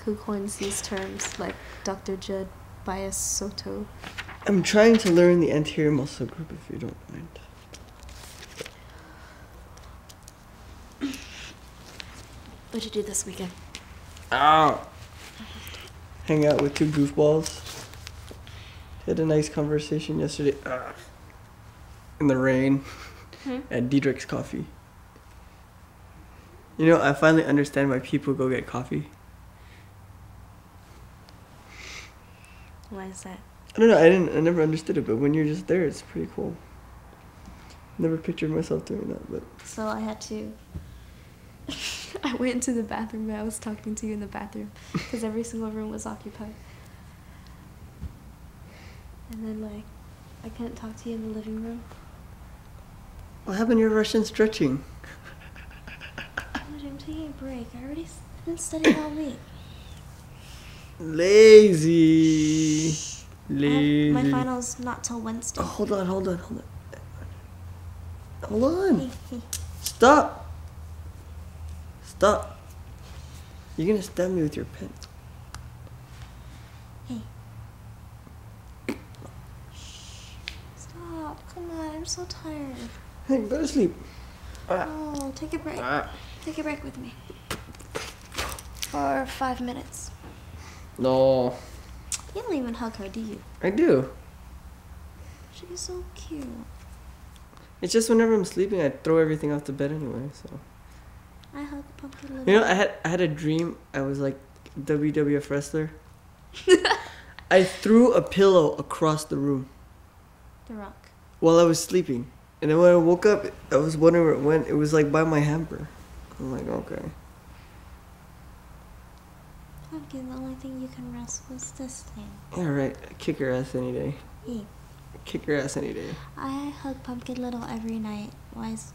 who coins these terms, like Dr. Judd Bias Soto. I'm trying to learn the anterior muscle group, if you don't mind. What'd you do this weekend? Ow! Hang out with two goofballs. Had a nice conversation yesterday. In the rain. At Diedrich's Coffee. You know, I finally understand why people go get coffee. Why is that? I don't know, I never understood it, but when you're just there, it's pretty cool. Never pictured myself doing that, but... So I had to... I went into the bathroom, but I was talking to you in the bathroom, because every single room was occupied. And then, like, I couldn't talk to you in the living room. What happened to your Russian stretching? I'm taking a break. I've been studying all week. Lazy. Lazy. My final's not till Wednesday. Oh, hold on. Hold on. Stop. You're gonna stab me with your pen. Hey. Stop. Come on. I'm so tired. Hey, go to sleep. Oh, take a break. Take a break with me. For 5 minutes. No. You don't even hug her, do you? I do. She's so cute. It's just whenever I'm sleeping, I throw everything off the bed anyway, so. I hug Pumkin Little. You know, I had a dream. I was like WWF wrestler. I threw a pillow across the room. The Rock. While I was sleeping. And then when I woke up, I was wondering where it went. It was like by my hamper. I'm like, okay. Pumpkin, the only thing you can wrestle is this thing. Yeah, right. Kick her ass any day. Hey. Kick her ass any day. I hug Pumkin Little every night. Why is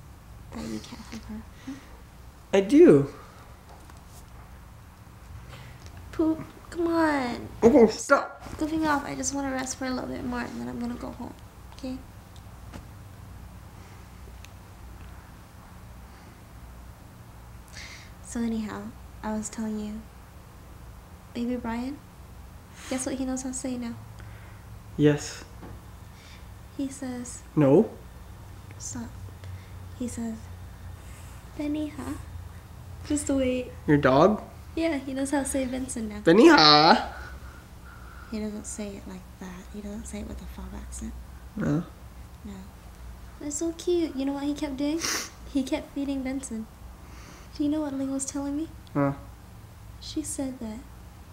that you can't hug her? Huh? I do. Poop. Come on. Oh, stop. Goofing off. I just want to rest for a little bit more and then I'm going to go home. Okay? So anyhow, I was telling you, baby Brian, guess what he knows how to say now? Yes. He says, No. stop. He says, Beniha. Just the way. Your dog? Yeah, he knows how to say Vincent now. Beniha. He doesn't say it like that. He doesn't say it with a fob accent. No. No. It's so cute. You know what he kept doing? He kept feeding Benson. Do you know what Ling was telling me? Huh. She said that,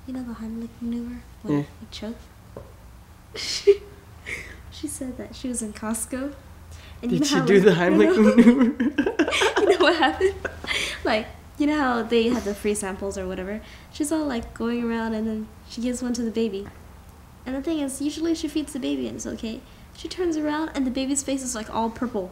you know the Heimlich maneuver when you choke? She said that she was in Costco. And Did she do the Heimlich maneuver? You know what happened? Like, you know how they had the free samples or whatever? She's all like going around and then she gives one to the baby. And the thing is, usually she feeds the baby and it's okay. She turns around and the baby's face is like all purple.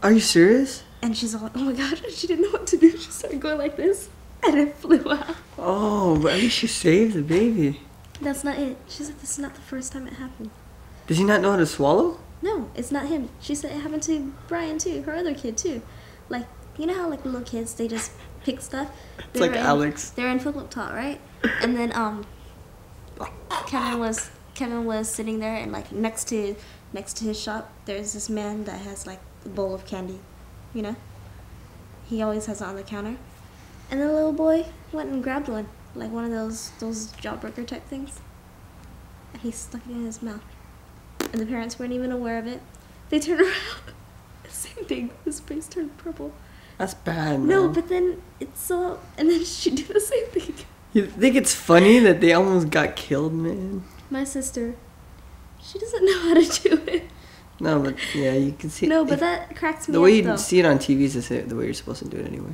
Are you serious? And she's all, oh my god, she didn't know what to do. She started going like this, and it flew out. Oh, but at least she saved the baby. That's not it. She said this is not the first time it happened. Does he not know how to swallow? No, it's not him. She said it happened to Brian too, her other kid too. Like, you know how like little kids, they just pick stuff? It's like Alex. They're in flip top, right? And then Kevin was sitting there and like next to his shop, there's this man that has like a bowl of candy. You know, he always has it on the counter, and the little boy went and grabbed one, like one of those jawbreaker type things, and he stuck it in his mouth, and the parents weren't even aware of it. They turned around, same thing, his face turned purple. That's bad, man. No, but then it's so, and then she did the same thing. You think it's funny that they almost got killed, man? My sister, she doesn't know how to do it. No, but yeah, you can see. No, but that cracks me up, the way you though. see it on TV is the way you're supposed to do it anyway.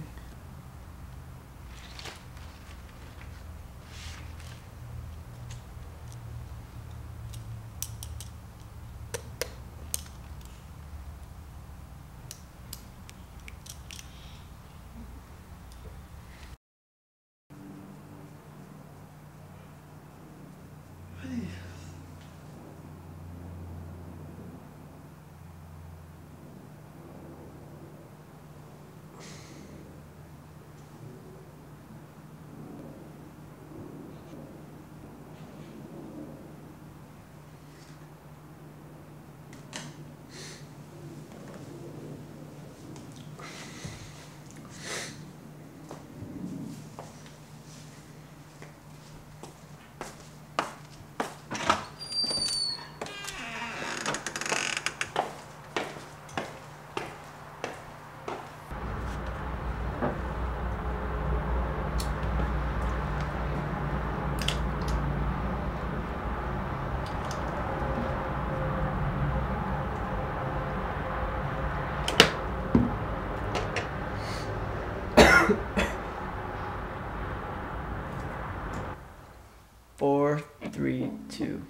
4, 3, 2.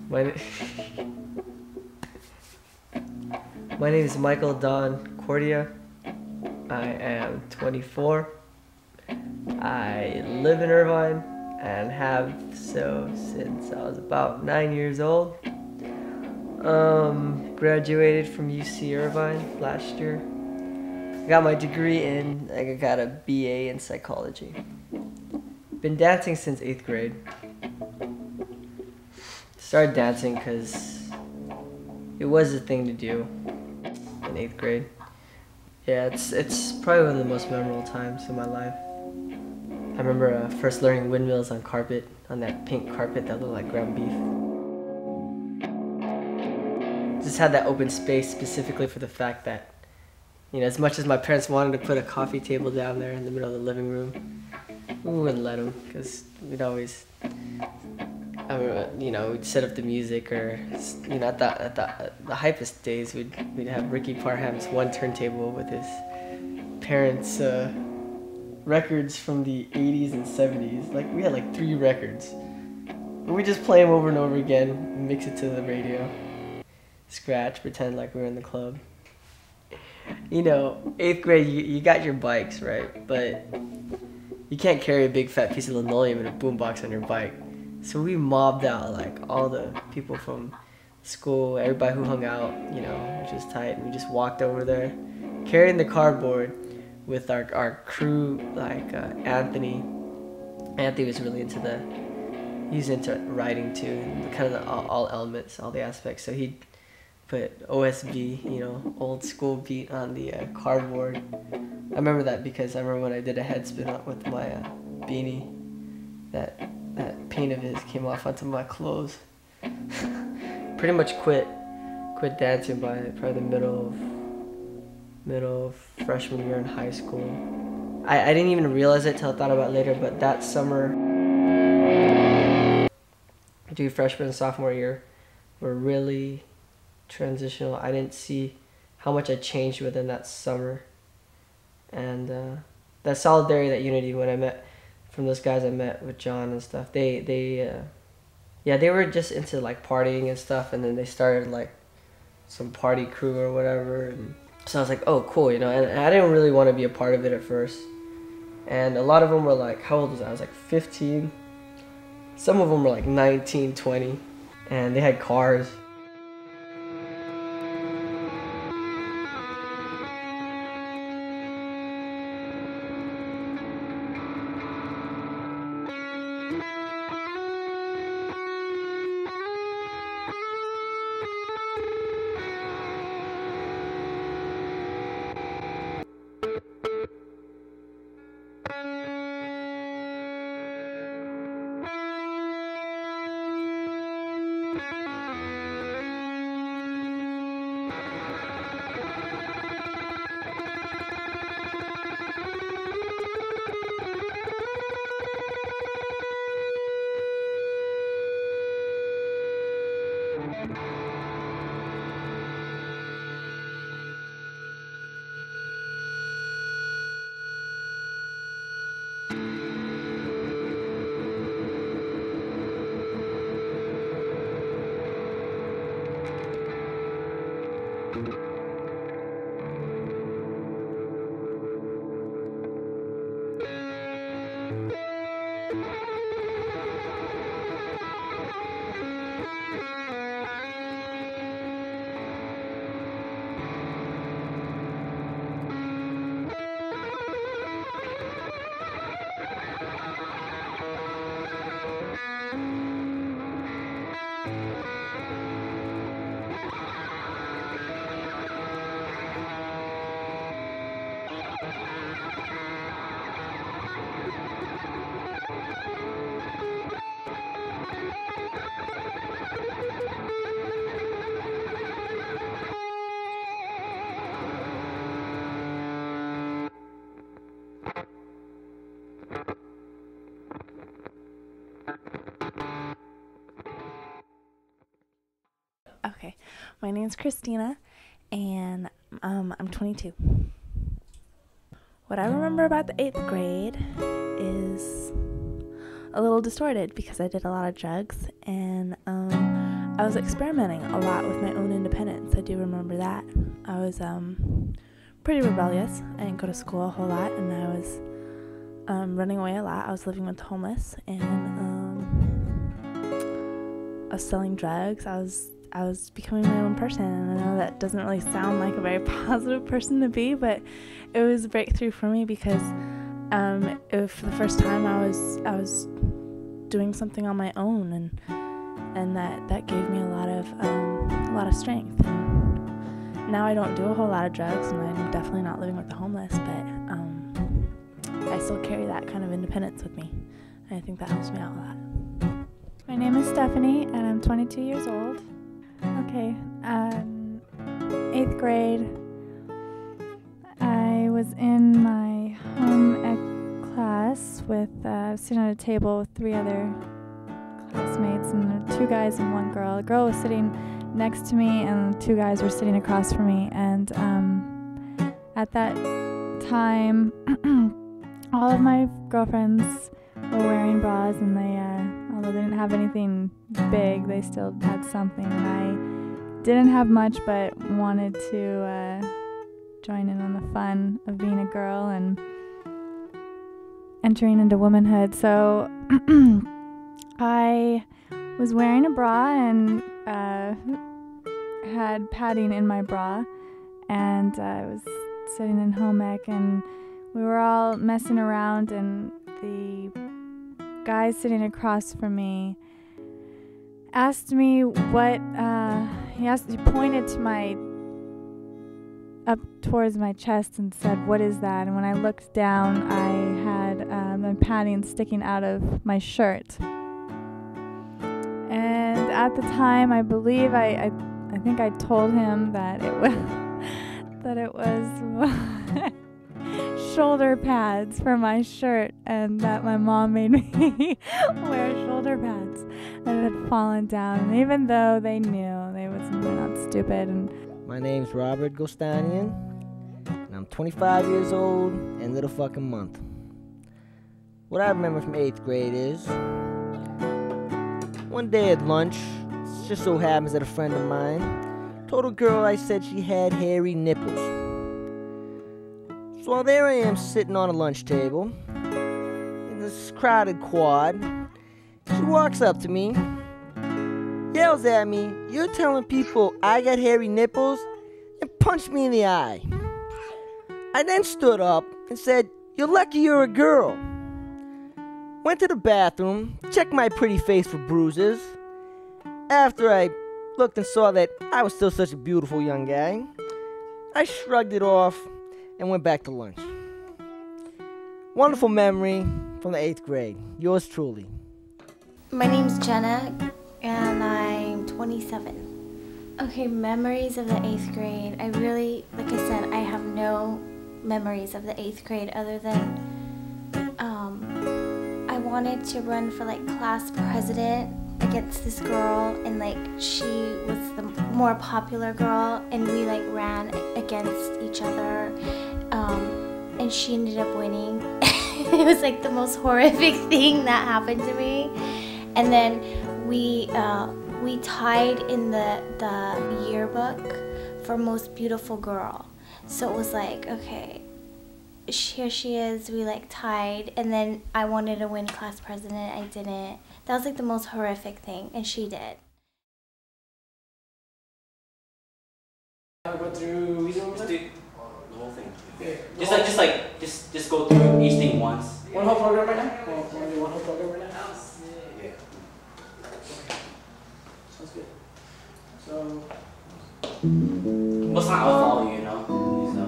My name is Michael Don Cordia. I am 24. I live in Irvine and have so since I was about 9 years old. Graduated from UC Irvine last year. I got my degree I got a BA in psychology. Been dancing since 8th grade. Started dancing because it was a thing to do in 8th grade. Yeah, it's probably one of the most memorable times in my life. I remember first learning windmills on carpet, on that pink carpet that looked like ground beef. Just had that open space specifically for the fact that, you know, as much as my parents wanted to put a coffee table down there in the middle of the living room, we wouldn't let them because we'd always, you know, we'd set up the music, or, you know, at the hypest days, we'd have Ricky Parham's one turntable with his parents' records from the 80s and 70s. Like, we had like 3 records. We just play them over and over again, mix it to the radio, scratch, pretend like we were in the club. You know, 8th grade, you got your bikes, right? But you can't carry a big fat piece of linoleum and a boombox on your bike. So we mobbed out like all the people from school, everybody who hung out, you know, which was tight. And we just walked over there, carrying the cardboard with our crew, like Anthony. Anthony was really he was into writing too, and kind of all elements, all the aspects. So he'd put OSB, you know, old school beat on the cardboard. I remember that because I remember when I did a head spin up with my beanie, that paint of his came off onto my clothes. Pretty much quit dancing by probably the middle of freshman year in high school. I didn't even realize it till I thought about it later, but that summer, dude, freshman and sophomore year were really transitional. I didn't see how much I changed within that summer. And that solidarity, that unity, when I met from those guys I met with John and stuff, they were just into like partying and stuff, and then they started like some party crew or whatever, and so I was like, oh cool, you know, and I didn't really want to be a part of it at first. And a lot of them were like, how old was I? I was like 15. Some of them were like 19, 20, and they had cars. Okay, my name's Christina, and I'm 22. What I remember about the 8th grade is a little distorted because I did a lot of drugs, and I was experimenting a lot with my own independence. I do remember that. I was pretty rebellious. I didn't go to school a whole lot, and I was running away a lot. I was living with the homeless, and I was selling drugs. I was becoming my own person, and I know that doesn't really sound like a very positive person to be, but it was a breakthrough for me because for the first time I was doing something on my own, and that gave me a lot of strength. And now I don't do a whole lot of drugs, and I'm definitely not living with the homeless, but I still carry that kind of independence with me, and I think that helps me out a lot. My name is Stephanie, and I'm 22 years old. Okay, 8th grade, I was in my home ec class with, sitting at a table with 3 other classmates, and there were 2 guys and 1 girl. A girl was sitting next to me, and 2 guys were sitting across from me, and at that time, all of my girlfriends were wearing bras, and they, although they didn't have anything big, they still had something, and I didn't have much, but wanted to join in on the fun of being a girl and entering into womanhood. So I was wearing a bra and had padding in my bra, and I was sitting in home ec, and we were all messing around, and the guy sitting across from me asked me what, he pointed up towards my chest and said, "What is that?" And when I looked down, I had my padding sticking out of my shirt. And at the time, I believe I think I told him that it was shoulder pads for my shirt, and that my mom made me wear shoulder pads, and it had fallen down. And even though they knew, they're not stupid. And my name's Robert Gostanian, and I'm 25 years old and little fucking month. What I remember from 8th grade is one day at lunch, it just so happens that a friend of mine told a girl I said she had hairy nipples. So there I am sitting on a lunch table in this crowded quad. She walks up to me, yells at me, "You're telling people I got hairy nipples?" and punched me in the eye. I then stood up and said, "You're lucky you're a girl." Went to the bathroom, checked my pretty face for bruises. After I looked and saw that I was still such a beautiful young guy, I shrugged it off and went back to lunch. Wonderful memory from the 8th grade. Yours truly. My name's Jenna, and I'm 27. Okay, memories of the 8th grade. I really, like I said, I have no memories of the 8th grade other than I wanted to run for like class president against this girl, and like she was the more popular girl, and we like ran against each other, and she ended up winning. It was like the most horrific thing that happened to me. And then we tied in the yearbook for most beautiful girl. So it was like, okay, here she is, we like tied, and then I wanted to win class president, I didn't. That was like the most horrific thing, and she did. Go through the whole thing. Just go through each thing once. One whole program right now? One whole program right now? Yeah. Sounds good. So most time I'll follow you, you know? So.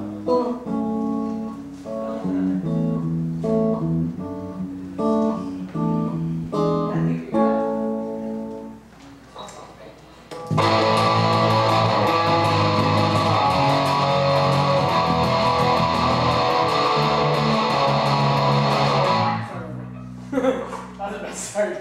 Sorry.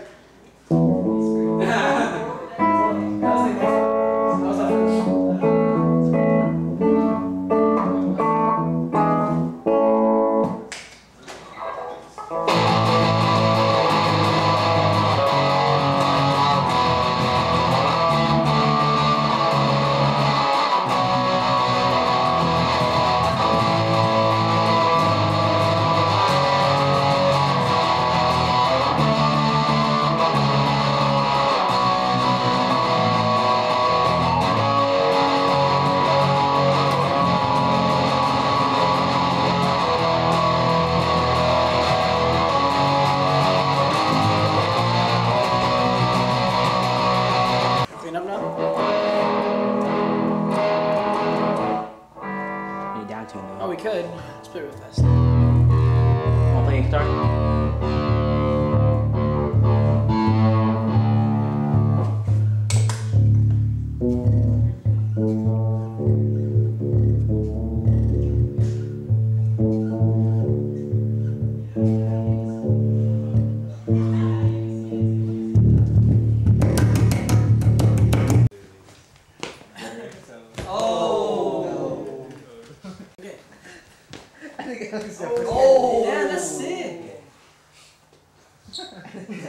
And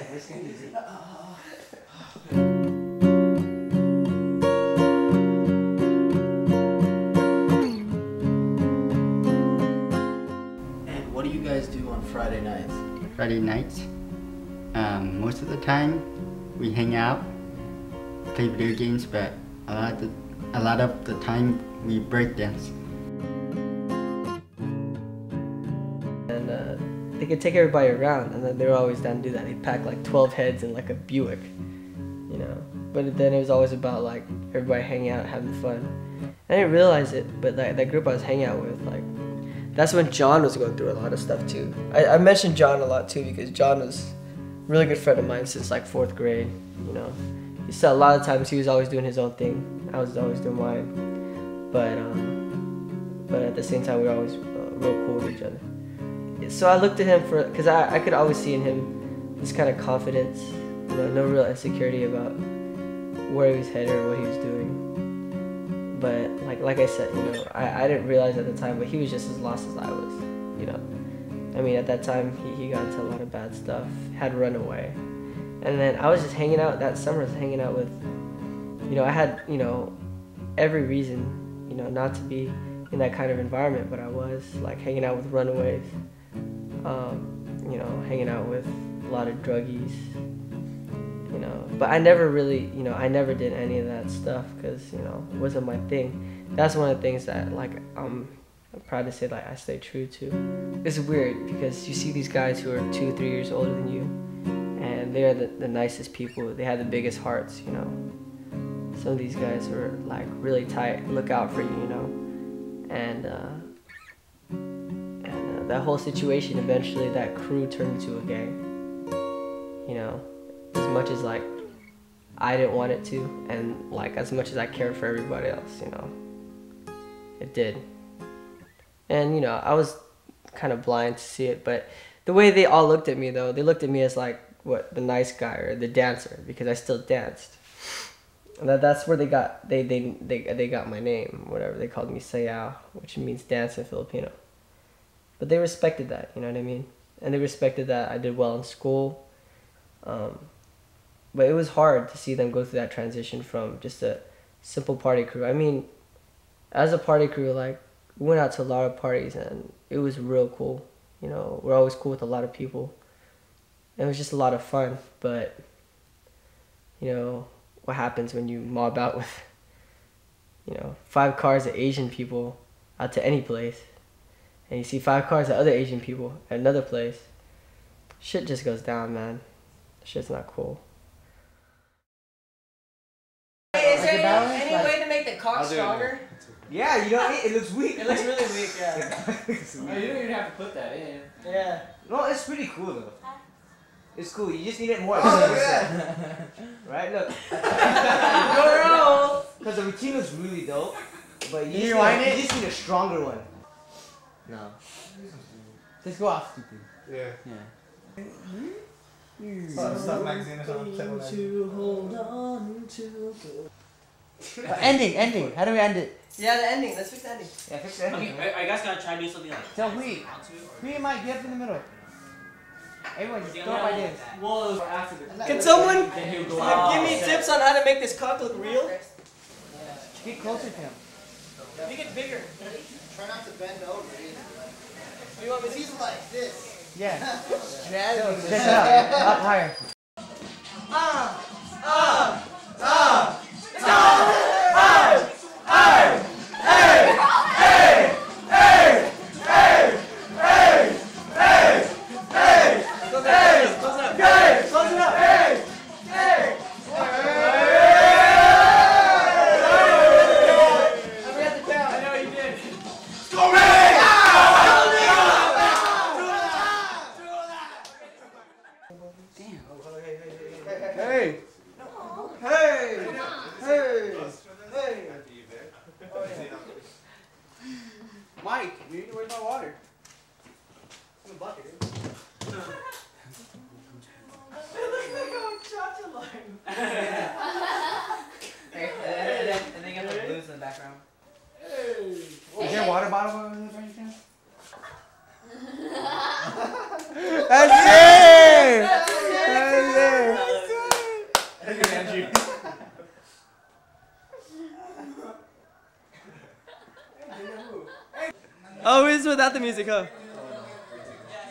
what do you guys do on Friday nights? Friday nights, most of the time we hang out, play video games, but a lot of the time we break dance. And they could take everybody around, and then they were always down to do that. They'd pack like 12 heads in like a Buick, you know. But then it was always about like everybody hanging out, having fun. I didn't realize it, but that group I was hanging out with, like, that's when John was going through a lot of stuff too. I mentioned John a lot too because John was a really good friend of mine since like 4th grade, you know. He said a lot of times he was always doing his own thing. I was always doing mine. But at the same time we were always real cool with each other. So I looked at him because I could always see in him this kind of confidence, you know, no real insecurity about where he was headed or what he was doing. But like I said, you know, I didn't realize at the time, but he was just as lost as I was, you know. I mean, at that time, he got into a lot of bad stuff, had run away. And then I was just hanging out, that summer I was hanging out with, you know, I had, you know, every reason, you know, not to be in that kind of environment, but I was, like, hanging out with runaways, you know, hanging out with a lot of druggies, you know. But I never really, you know, I never did any of that stuff because, you know, it wasn't my thing. That's one of the things that, like, I'm proud to say, like, I stay true to. It's weird because you see these guys who are 2-3 years older than you, and they are the nicest people. They have the biggest hearts, you know. Some of these guys are, like, really tight, look out for you, you know. And that whole situation, eventually that crew turned into a gang, you know. As much as, like, I didn't want it to, and, like, as much as I cared for everybody else, you know, it did. And, you know, I was kind of blind to see it, but the way they all looked at me, though, they looked at me as, like, what, the nice guy or the dancer, because I still danced. And that's where they got my name, whatever. They called me Sayao, which means dance in Filipino. But they respected that, you know what I mean? And they respected that I did well in school. But it was hard to see them go through that transition from just a simple party crew. I mean, as a party crew, like, we went out to a lot of parties and it was real cool. You know, we're always cool with a lot of people. It was just a lot of fun, but, you know, what happens when you mob out with, you know, 5 cars of Asian people out to any place, and you see 5 cars of other Asian people at another place, shit just goes down, man. Shit's not cool. Is there any way to make the cock stronger? Yeah, you know, it looks weak. It looks really weak, yeah. Oh, you don't even have to put that in. Yeah. No, it's pretty cool though. It's cool. You just need it more. Right? Look. Because the routine was really dope, but you just need a stronger one. No. Just go off. Yeah. Stuff magazine or something. Ending. How do we end it? Yeah, the ending. Let's fix the ending. Yeah, fix the ending. Are you guys gonna try to do something like? Tell Hui might get up in the middle. Everyone, just go up ideas. Well, after the. Can someone Wow. give me tips on how to make this cock look real? Get closer to him. Make it bigger. Try not to bend over either. You want me to? He's like this. Yeah. Check it out. Up higher. Mike, dude, where's my water? In the bucket, dude. It looks like a cha-cha line. And then you got the blues in the background. Is there a water bottle over there by any chance? That's it! Oh, it's without the music, huh?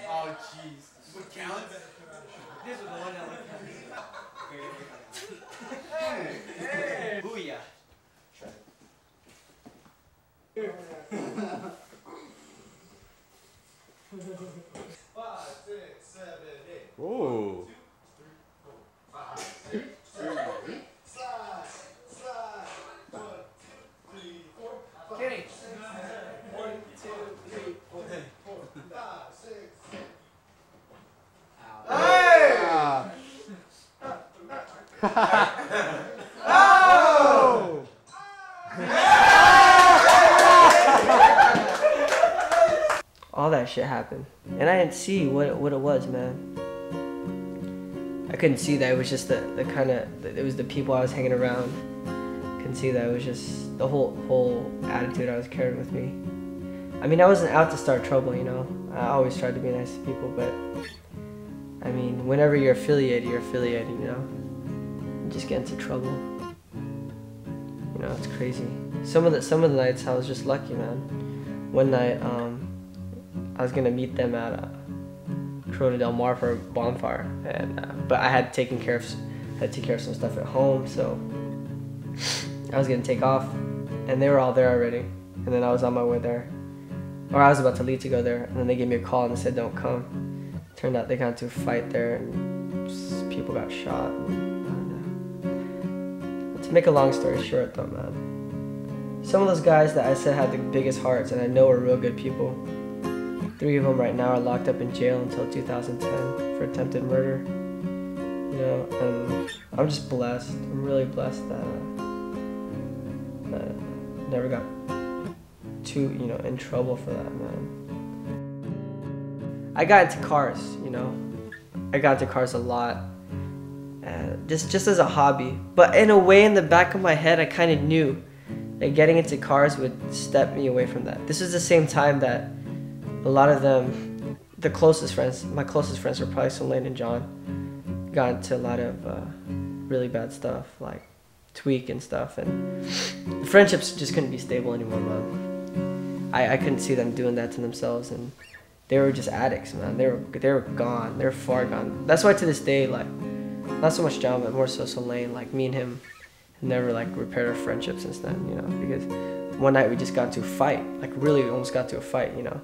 Oh, jeez. What counts? This was the one that Hey! Kuya. Oh. Kenny. 1, 2, 3, 4. 5, 6. Hey! Oh! All that shit happened, and I didn't see what it was, man. I couldn't see that it was just the kind of, it was the people I was hanging around. Couldn't see that it was just the whole attitude I was carrying with me. I mean, I wasn't out to start trouble, you know. I always tried to be nice to people, but I mean, whenever you're affiliated, you know. You just get into trouble. You know, it's crazy. Some of the nights I was just lucky, man. One night, I was gonna meet them at Corona Del Mar for a bonfire, and but I had to take care of some stuff at home, so I was gonna take off, and they were all there already, and then I was on my way there, or I was about to leave to go there, and then they gave me a call and they said don't come. Turned out they got into a fight there, and just people got shot. To make a long story short, though, man, some of those guys that I said had the biggest hearts, and I know are real good people. 3 of them right now are locked up in jail until 2010 for attempted murder. You know, and I'm just blessed. I'm really blessed that I never got in trouble for that, man. I got into cars, you know. I got into cars a lot, just as a hobby. But in a way, in the back of my head, I kind of knew that getting into cars would step me away from that. This was the same time that a lot of them, my closest friends were probably Soleil and John, got into a lot of really bad stuff, like tweak and stuff, and the friendships just couldn't be stable anymore, man. I couldn't see them doing that to themselves, and they were just addicts, man. They were gone. They were far gone. That's why to this day, like, not so much John, but more so Soleil, like me and him have never like repaired our friendship since then, you know, because one night we just got into a fight, like really almost got to a fight, you know.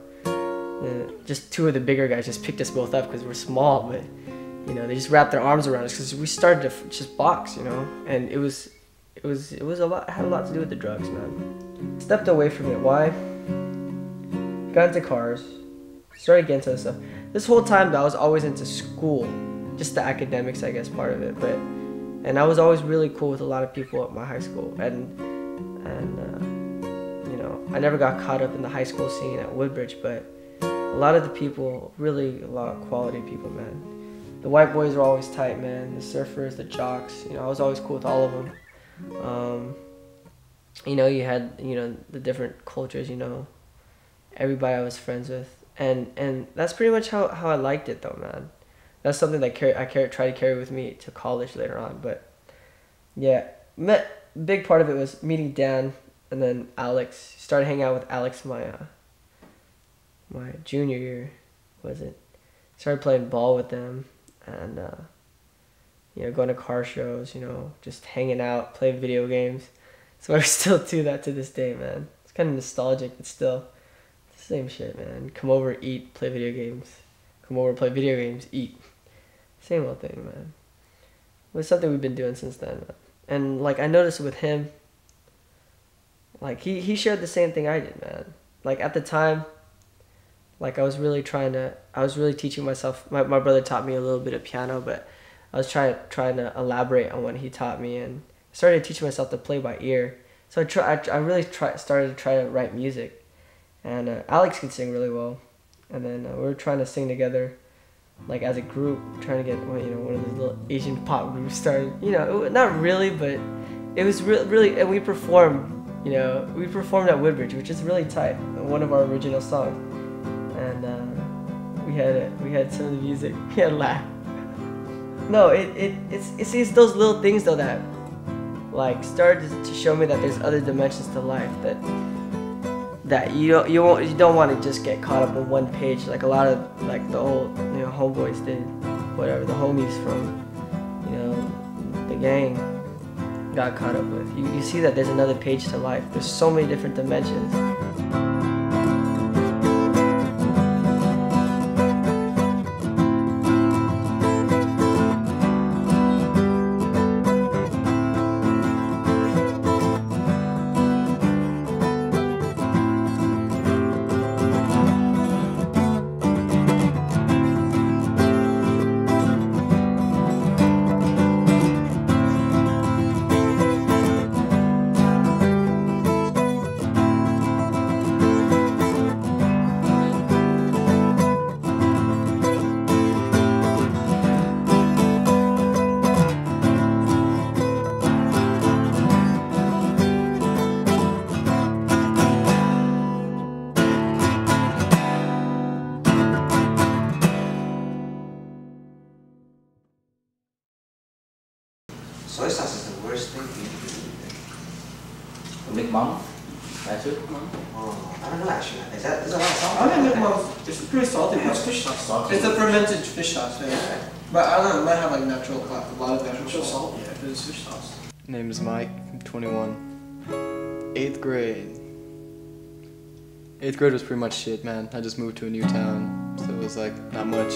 Just 2 of the bigger guys just picked us both up because we're small, but you know, they just wrapped their arms around us because we started to just box, you know, and it was a lot, it had a lot to do with the drugs, man. Stepped away from it. Why? Got into cars, started getting into stuff. This whole time though, I was always into school, just the academics, I guess, part of it, and I was always really cool with a lot of people at my high school, and you know, I never got caught up in the high school scene at Woodbridge, but a lot of the people, really a lot of quality people, man. The white boys were always tight, man. The surfers, the jocks, you know, I was always cool with all of them. You know, you had, you know, the different cultures, you know, everybody I was friends with, and that's pretty much how I liked it, though, man. That's something that I tried to carry with me to college later on, but yeah, big part of it was meeting Dan, and then Alex. Started hanging out with Alex my junior year, was it? Started playing ball with them, and you know, going to car shows, you know, just hanging out, playing video games. So I still do that to this day, man. It's kind of nostalgic, but still, it's the same shit, man. Come over, eat, play video games. Come over, play video games, eat. Same old thing, man. It was something we've been doing since then, man. And like I noticed with him, like he shared the same thing I did, man. Like at the time, like I was really teaching myself. My brother taught me a little bit of piano, but I was trying to elaborate on what he taught me, and started teaching myself to play by ear. So I really started to try to write music, and Alex could sing really well, and then we were trying to sing together, like as a group, trying to get one of those little Asian pop groups started. You know, not really, but it was really, and we performed. You know, we performed at Woodbridge, which is really tight. One of our original songs, and we had some of the music. We had laugh. No, it's those little things though that like started to show me that there's other dimensions to life, that you don't want to just get caught up in one page like a lot of like the old homeboys did, whatever the homies from the gang got caught up with. You see that there's another page to life. There's so many different dimensions. Soy sauce is the worst thing for you to do. Big Mom? That's it? Oh, I don't know actually. Is that a lot of salt? I think it's pretty salty. It's fish sauce. It's a fermented fish sauce. Yeah. But I don't know, it might have like a lot of natural salt. Yeah, but it's fish sauce. Name is Mike. I'm 21. 8th grade. 8th grade was pretty much shit, man. I just moved to a new town, so it was like not much.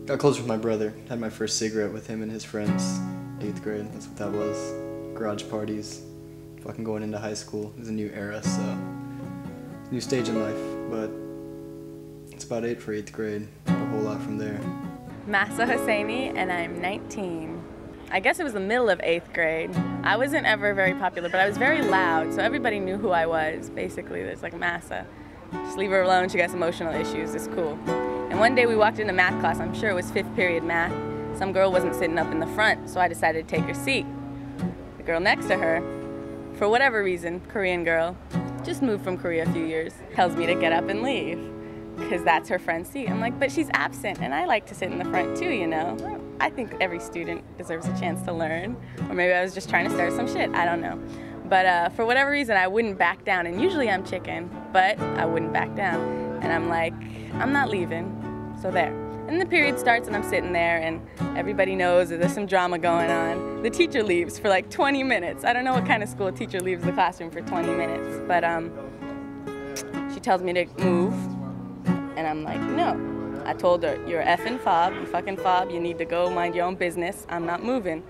Got closer with my brother. Had my first cigarette with him and his friends. 8th grade, that's what that was. Garage parties. Fucking going into high school. It was a new era, so new stage in life. But it's about it for 8th grade. Not a whole lot from there. Masa Hosseini, and I'm 19. I guess it was the middle of 8th grade. I wasn't ever very popular, but I was very loud, so everybody knew who I was. Basically, there's like Masa. Just leave her alone, she got emotional issues, it's cool. And one day we walked into math class, I'm sure it was 5th period math. Some girl wasn't sitting up in the front, so I decided to take her seat. The girl next to her, for whatever reason, Korean girl, just moved from Korea a few years, tells me to get up and leave, because that's her friend's seat. I'm like, but she's absent, and I like to sit in the front too, you know? I think every student deserves a chance to learn. Or maybe I was just trying to start some shit, I don't know. But for whatever reason, I wouldn't back down, and usually I'm chicken, but I wouldn't back down. And I'm like, I'm not leaving, so there. And the period starts and I'm sitting there and everybody knows that there's some drama going on. The teacher leaves for like 20 minutes. I don't know what kind of school a teacher leaves the classroom for 20 minutes, but she tells me to move and I'm like, no. I told her, you're a effing fob, you fucking fob, you need to go mind your own business, I'm not moving.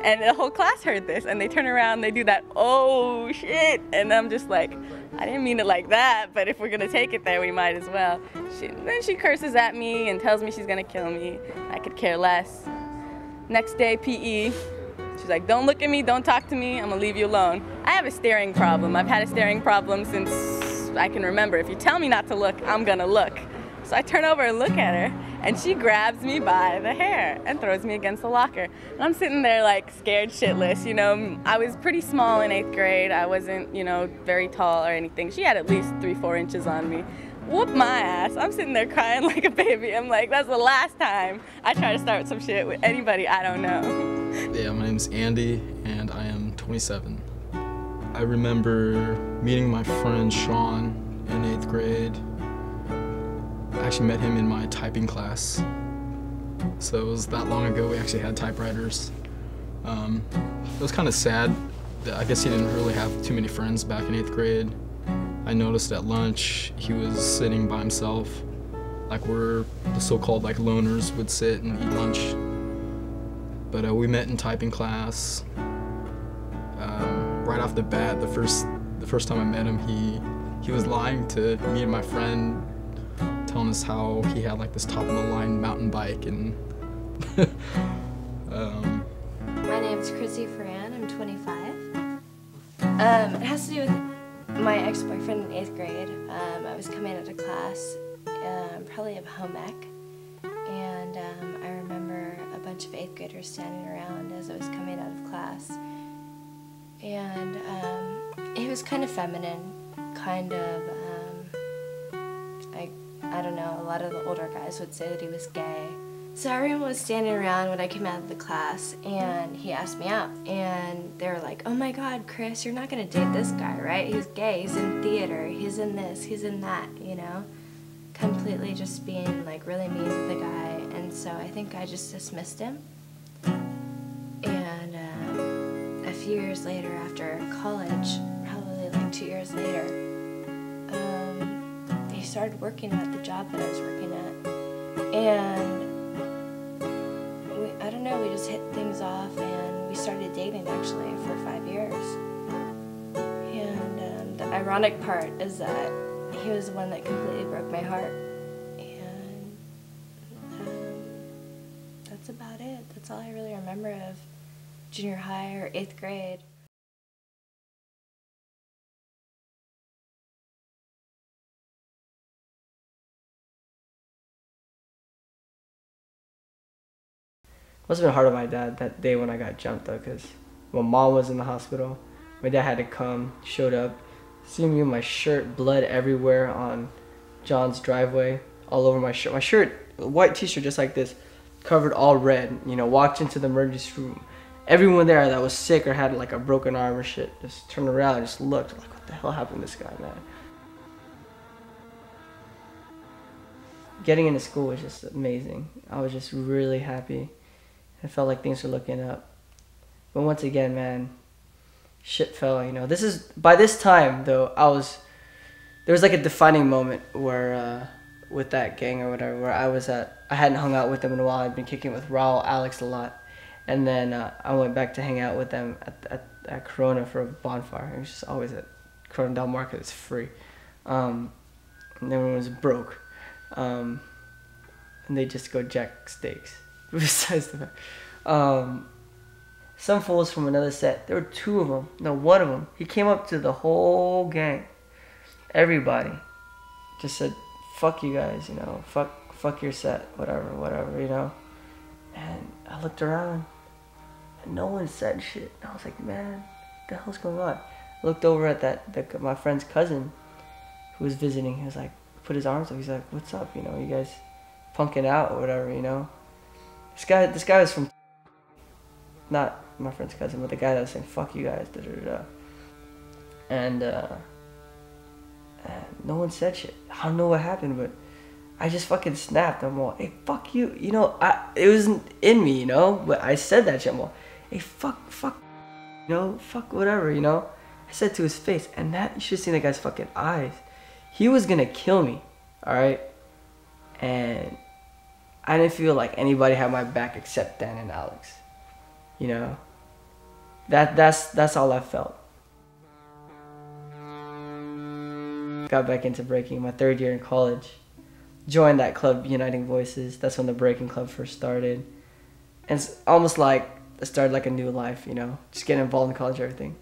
And the whole class heard this and they turn around, they do that, oh shit, and I'm just like, I didn't mean it like that, but if we're gonna take it there, we might as well. Then she curses at me and tells me she's gonna kill me. I could care less. Next day, PE, she's like, don't look at me, don't talk to me, I'm gonna leave you alone. I have a staring problem. I've had a staring problem since I can remember. If you tell me not to look, I'm gonna look. So I turn over and look at her, and she grabs me by the hair and throws me against the locker. And I'm sitting there like scared shitless, you know. I was pretty small in 8th grade. I wasn't, you know, very tall or anything. She had at least 3-4 inches on me. Whoop my ass. I'm sitting there crying like a baby. I'm like, that's the last time I try to start some shit with anybody I don't know. Yeah, my name's Andy, and I am 27. I remember meeting my friend Sean in 8th grade. I actually met him in my typing class. So it was that long ago we actually had typewriters. It was kind of sad that I guess he didn't really have too many friends back in 8th grade. I noticed at lunch he was sitting by himself, like where the so-called like loners would sit and eat lunch. But we met in typing class. Right off the bat, the first time I met him, he was lying to me and my friend, telling us how he had like this top-of-the-line mountain bike and My name's Chrissy Fran, I'm 25. It has to do with my ex-boyfriend in 8th grade. I was coming out of class, probably of home ec, and I remember a bunch of 8th graders standing around as I was coming out of class. And he was kind of feminine, kind of, I don't know, a lot of the older guys would say that he was gay, So everyone was standing around when I came out of the class, and he asked me out, and they were like, oh my god, Chris, you're not gonna date this guy, right? He's gay, he's in theater, he's in this, he's in that, you know? Completely just being like really mean to the guy, and so I think I just dismissed him. And a few years later, after college, probably like 2 years later, he started working at the job that I was working at, and I don't know, we just hit things off, and we started dating actually for 5 years. And the ironic part is that he was the one that completely broke my heart. And that's about it. That's all I really remember of junior high or 8th grade. Must have been hard on my dad that day when I got jumped though, because my mom was in the hospital. My dad had to come, showed up, see me in my shirt, blood everywhere on John's driveway, all over my shirt. My shirt, a white t-shirt just like this, covered all red. You know, walked into the emergency room. Everyone there that was sick or had like a broken arm or shit just turned around and just looked like, what the hell happened to this guy, man? Getting into school was just amazing. I was just really happy. I felt like things were looking up. But once again, man, shit fell, you know. By this time, though, there was like a defining moment where, with that gang or whatever, where I hadn't hung out with them in a while. I'd been kicking with Raul, Alex a lot. And then I went back to hang out with them at Corona for a bonfire. It was just always at Corona Del Mar because it's free. And everyone was broke. And they just go jack steaks. Besides the fact. Some fools from another set, there were 2 of them, no, 1 of them, he came up to the whole gang, everybody, just said, fuck you guys, you know, fuck your set, whatever, you know. And I looked around, and no one said shit. I was like, man, what the hell's going on? I looked over at my friend's cousin, who was visiting. He was like, put his arms up. He's like, what's up? You know, you guys punking out or whatever, you know. This guy was from, not my friend's cousin, but the guy that was saying, fuck you guys, da-da-da-da. And no one said shit. I don't know what happened, but I just fucking snapped. I'm all, hey, fuck you. You know, it wasn't in me, you know, but I said that shit. I'm all, hey, fuck, you know, fuck whatever, you know. I said to his face, and that, you should have seen that guy's fucking eyes. He was gonna kill me, alright? And I didn't feel like anybody had my back except Dan and Alex. You know? That's all I felt. Got back into breaking my 3rd year in college. Joined that club, Uniting Voices. That's when the breaking club first started. And it's almost like I started like a new life, you know? Just getting involved in college, everything.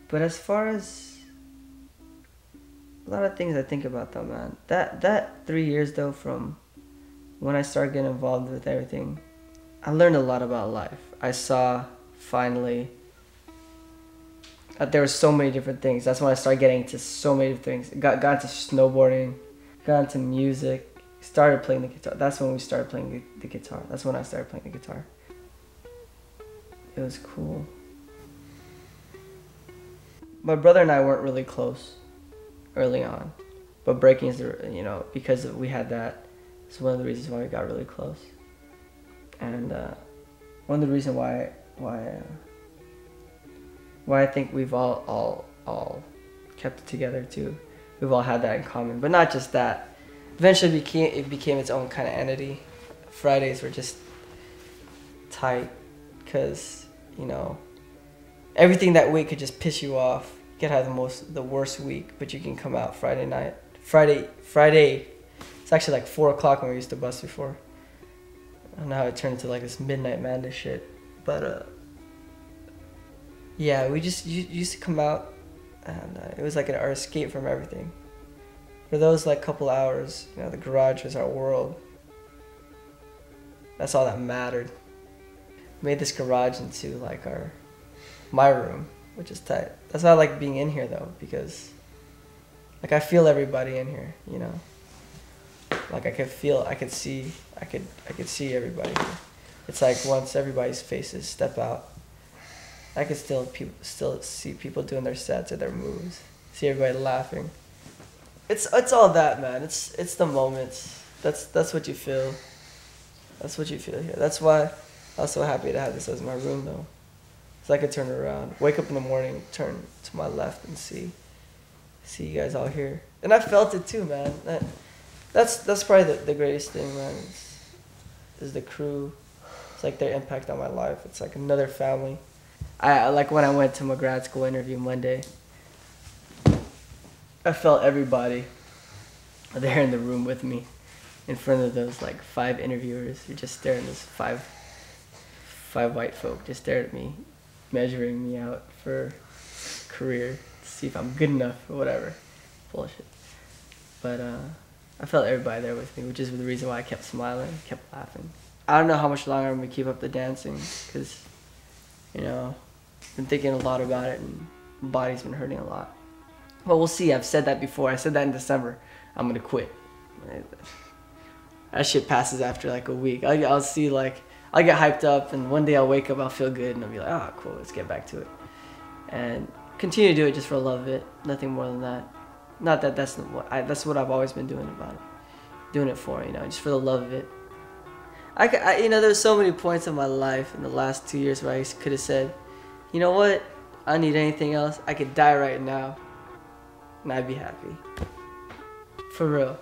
But as far as a lot of things I think about though, man. That 3 years though, from when I started getting involved with everything, I learned a lot about life. I saw finally that there were so many different things. That's when I started getting into so many different things. Got into snowboarding, got into music, started playing the guitar. That's when we started playing the guitar. That's when I started playing the guitar. It was cool. My brother and I weren't really close early on, but breaking is, you know, because we had that, it's one of the reasons why we got really close. And one of the reasons why I think we've all kept it together too. We've all had that in common, but not just that. Eventually it became its own kind of entity. Fridays were just tight because, you know, everything that week could just piss you off. You could have the worst week, but you can come out Friday night. Friday, it's actually like 4 o'clock when we used to bus before. I don't know how it turned into like this midnight madness shit. But yeah, we just used to come out, and it was like our escape from everything. For those like couple hours, you know, the garage was our world. That's all that mattered. Made this garage into like my room, which is tight. That's why I like being in here though, because like I feel everybody in here, you know. Like I could see everybody here. It's like once everybody's faces step out, I could still see people doing their sets or their moves. See everybody laughing. It's all that, man. It's the moments. That's what you feel. That's what you feel here. That's why I was so happy to have this as my room, though. So I could turn around, wake up in the morning, turn to my left, and see you guys all here. And I felt it too, man. That's probably the greatest thing, man. Is the crew. It's like their impact on my life. It's like another family. I like when I went to my grad school interview Monday. I felt everybody there in the room with me, in front of those like 5 interviewers who just staring. Those five white folk just stared at me, measuring me out for career to see if I'm good enough or whatever. Bullshit. But I felt everybody there with me, which is the reason why I kept smiling, kept laughing. I don't know how much longer I'm gonna keep up the dancing, because, you know, I've been thinking a lot about it and my body's been hurting a lot. But we'll see. I've said that before. I said that in December. I'm gonna quit. That shit passes after like a week. I'll see, like, I'll get hyped up, and one day I'll wake up, I'll feel good, and I'll be like, oh, cool, let's get back to it. And continue to do it just for the love of it. Nothing more than that. Not that that's what I've always been doing about it. Doing it for, you know, just for the love of it. You know, there's so many points in my life in the last 2 years where I could have said, you know what, I don't need anything else. I could die right now, and I'd be happy. For real.